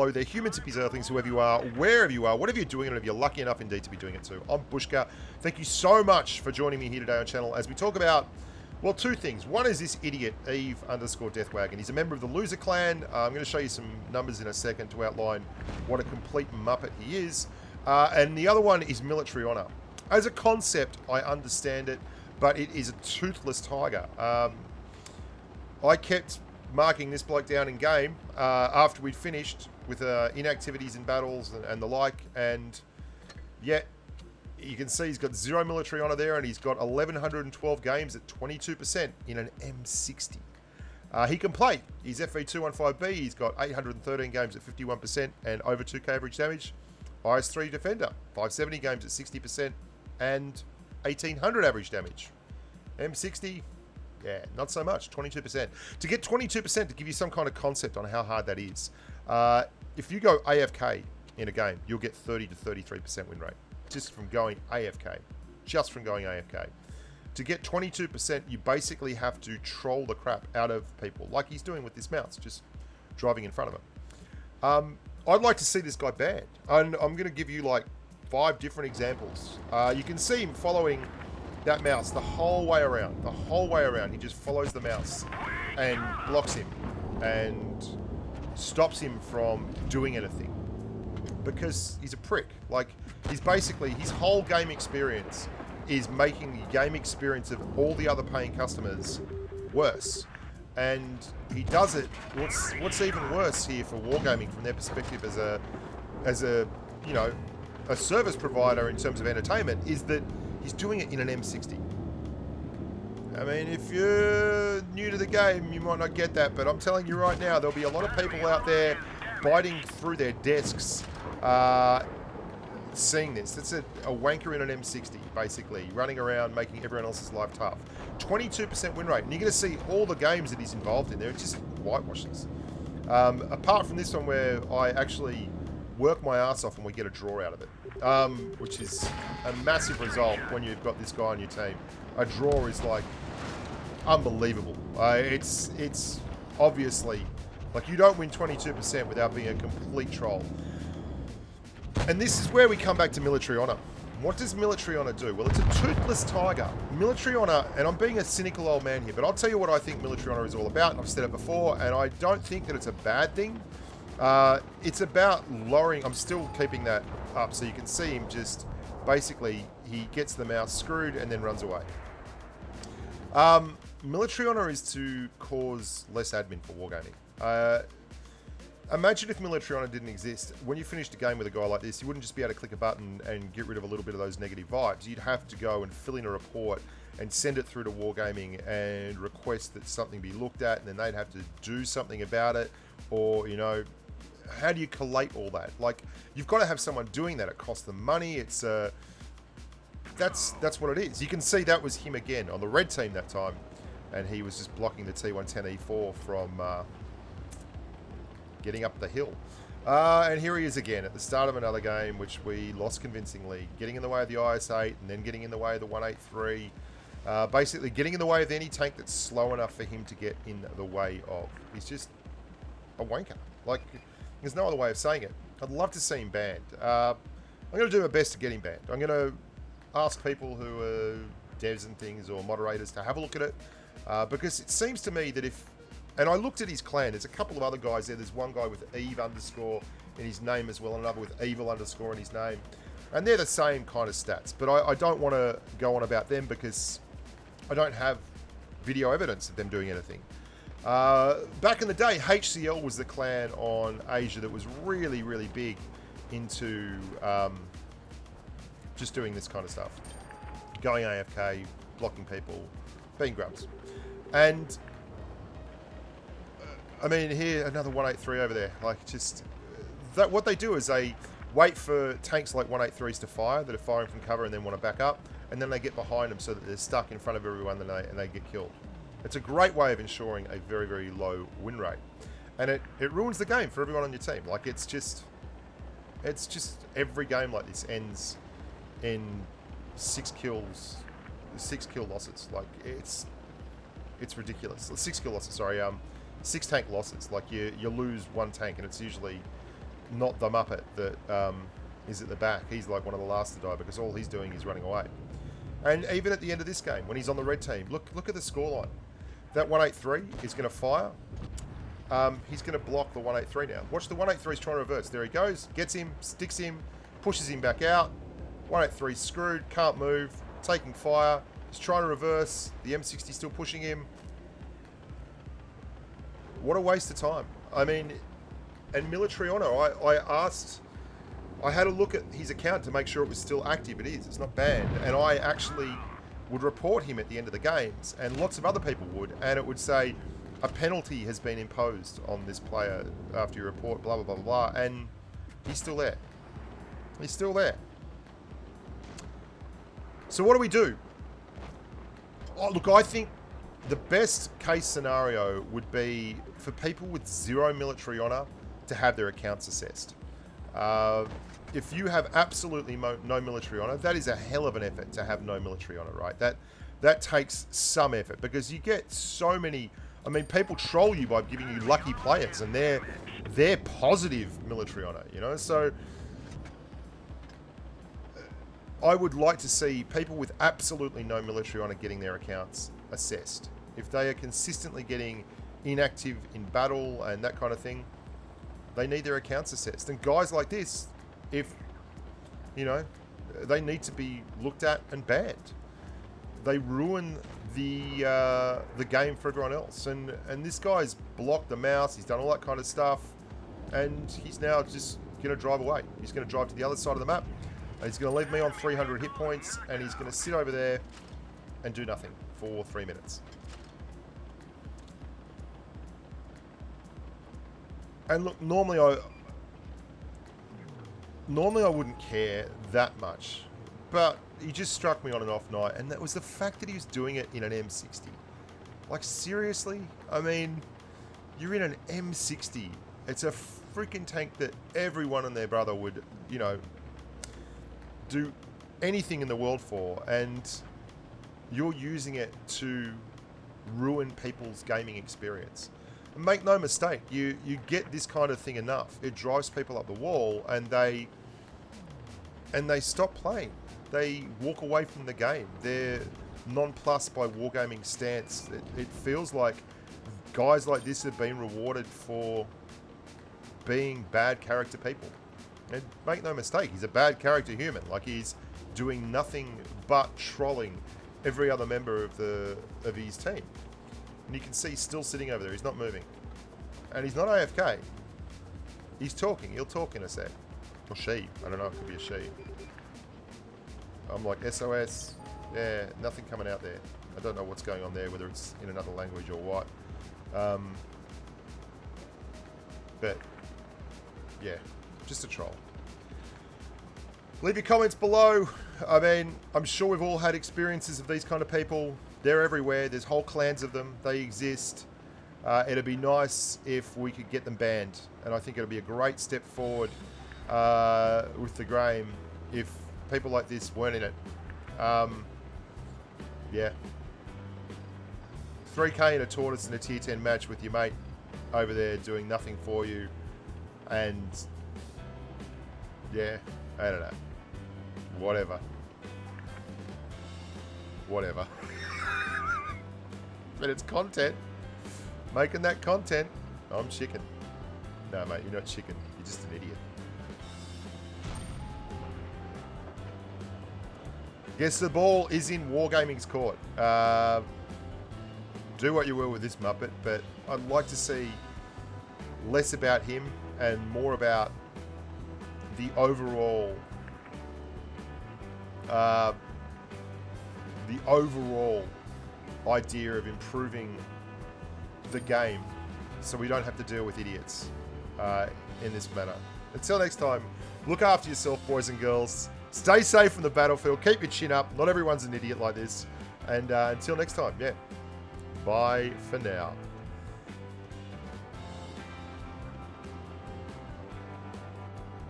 hello there, humans, hippies, earthlings, whoever you are, wherever you are, whatever you're doing, and if you're lucky enough indeed to be doing it too. I'm Bushka. Thank you so much for joining me here today on channel as we talk about, well, two things. One is this idiot, Eve_Deathwagon. He's a member of the Loser Clan. I'm going to show you some numbers in a second to outline what a complete muppet he is. And the other one is military honor. As a concept, I understand it, but it is a toothless tiger. I kept marking this bloke down in game after we'd finished with inactivities in battles and the like, and yet you can see he's got 0 military honor there, and he's got 1,112 games at 22% in an M60. He can play. He's FV215B. He's got 813 games at 51% and over 2k average damage. IS3 defender, 570 games at 60% and 1,800 average damage. M60, yeah, not so much, 22%. To get 22%, to give you some kind of concept on how hard that is, if you go AFK in a game, you'll get 30 to 33% win rate. Just from going AFK. Just from going AFK. To get 22%, you basically have to troll the crap out of people, like he's doing with this mouse, just driving in front of him. I'd like to see this guy banned. And I'm going to give you like 5 different examples. You can see him following that mouse the whole way around. The whole way around. He just follows the mouse and blocks him and stops him from doing anything. Because he's a prick. Like, he's basically, his whole game experience is making the game experience of all the other paying customers worse. And he does it. What's even worse here for Wargaming from their perspective as a you know, a service provider in terms of entertainment is that he's doing it in an M60. I mean, if you're new to the game, you might not get that, but I'm telling you right now, there'll be a lot of people out there biting through their desks seeing this. It's a wanker in an M60, basically, running around making everyone else's life tough. 22% win rate, and you're going to see all the games that he's involved in there. It's just whitewashes. Apart from this one where I actually work my ass off and we get a draw out of it, which is a massive result when you've got this guy on your team. A draw is like unbelievable. It's obviously, like, you don't win 22% without being a complete troll. And this is where we come back to military honor. What does military honor do? Well, it's a toothless tiger. Military honor, and I'm being a cynical old man here, but I'll tell you what I think military honor is all about. I've said it before, and I don't think that it's a bad thing. It's about lowering, I'm still keeping that up so you can see him just, basically, he gets the mouse screwed and then runs away. Military honor is to cause less admin for wargaming. Imagine if military honor didn't exist. When you finished a game with a guy like this, you wouldn't just be able to click a button and get rid of a little bit of those negative vibes. You'd have to go and fill in a report and send it through to Wargaming and request that something be looked at, and then they'd have to do something about it. Or, you know, how do you collate all that? Like, you've got to have someone doing that. It costs them money. It's that's what it is. You can see that was him again on the red team that time, and he was just blocking the T110E4 from getting up the hill. And here he is again at the start of another game, which we lost convincingly, getting in the way of the IS-8 and then getting in the way of the 183. Basically getting in the way of any tank that's slow enough for him to get in the way of. He's just a wanker. Like, there's no other way of saying it. I'd love to see him banned. I'm going to do my best to get him banned. I'm going to ask people who are devs and things or moderators to have a look at it. Because it seems to me that if... And I looked at his clan. There's a couple of other guys there. There's one guy with Eve underscore in his name as well, and another with Evil underscore in his name. And they're the same kind of stats. But I don't want to go on about them because I don't have video evidence of them doing anything. Back in the day, HCL was the clan on Asia that was really, really big into just doing this kind of stuff. Going AFK, blocking people, being grubs. And... I mean, here, another 183 over there. Like, just... that. What they do is they wait for tanks like 183s to fire, that are firing from cover and then want to back up, and then they get behind them so that they're stuck in front of everyone and they get killed. It's a great way of ensuring a very, very low win rate. And it ruins the game for everyone on your team. Like, it's just every game like this ends in 6 kill losses. Like, it's ridiculous. 6 kill losses, sorry. 6 tank losses. Like, you lose 1 tank, and it's usually not the Muppet that is at the back. He's like one of the last to die because all he's doing is running away. And even at the end of this game, when he's on the red team, look at the scoreline. That 183 is going to fire. He's going to block the 183 now. Watch the 183's trying to reverse. There he goes. Gets him, sticks him, pushes him back out. 183 screwed, can't move, taking fire. He's trying to reverse. The M60 still pushing him. What a waste of time. I mean, and military honor. I had a look at his account to make sure it was still active. It is. It's not banned. And I actually would report him at the end of the games, and lots of other people would, and it would say a penalty has been imposed on this player after you report, blah, blah, blah, blah, and he's still there. He's still there. So what do we do? Oh, look, I think the best case scenario would be for people with 0 military honor to have their accounts assessed. If you have absolutely no military honor, that is a hell of an effort to have no military honor, right? That takes some effort because you get so many. I mean, people troll you by giving you lucky players, and they're positive military honor, you know. So I would like to see people with absolutely no military honor getting their accounts assessed. If they are consistently getting inactive in battle and that kind of thing, they need their accounts assessed. And guys like this, if, you know, they need to be looked at and banned. They ruin the game for everyone else. And this guy's blocked the mouse. He's done all that kind of stuff. And he's now just going to drive away. He's going to drive to the other side of the map. And he's going to leave me on 300 hit points. And he's going to sit over there and do nothing for 3 minutes. And look, normally I wouldn't care that much, but he just struck me on an off night, and that was the fact that he was doing it in an M60. Like, seriously? I mean, you're in an M60. It's a freaking tank that everyone and their brother would, you know, do anything in the world for, and you're using it to ruin people's gaming experience. And make no mistake, you get this kind of thing enough, it drives people up the wall, and they stop playing. They walk away from the game. They're nonplussed by wargaming stance. It feels like guys like this have been rewarded for being bad character people. And make no mistake, he's a bad character human. Like, he's doing nothing but trolling every other member of his team. And you can see he's still sitting over there. He's not moving. And he's not AFK. He's talking. He'll talk in a sec. Or she. I don't know. It could be a she. I'm like, SOS. Yeah, nothing coming out there. I don't know what's going on there, whether it's in another language or what. But, yeah. Just a troll. Leave your comments below. I mean, I'm sure we've all had experiences of these kind of people. They're everywhere. There's whole clans of them. They exist. It'd be nice if we could get them banned. And I think it'd be a great step forward with the game if people like this weren't in it. Yeah. 3K in a tortoise in a tier 10 match with your mate over there doing nothing for you. And, yeah, I don't know. Whatever. But it's content. Making that content. I'm chicken. No, mate, you're not chicken. You're just an idiot. Guess the ball is in Wargaming's court. Do what you will with this Muppet, but I'd like to see less about him and more about the overall idea of improving the game so we don't have to deal with idiots in this manner. Until next time, look after yourself, boys and girls. Stay safe from the battlefield. Keep your chin up. Not everyone's an idiot like this. And until next time, yeah. Bye for now.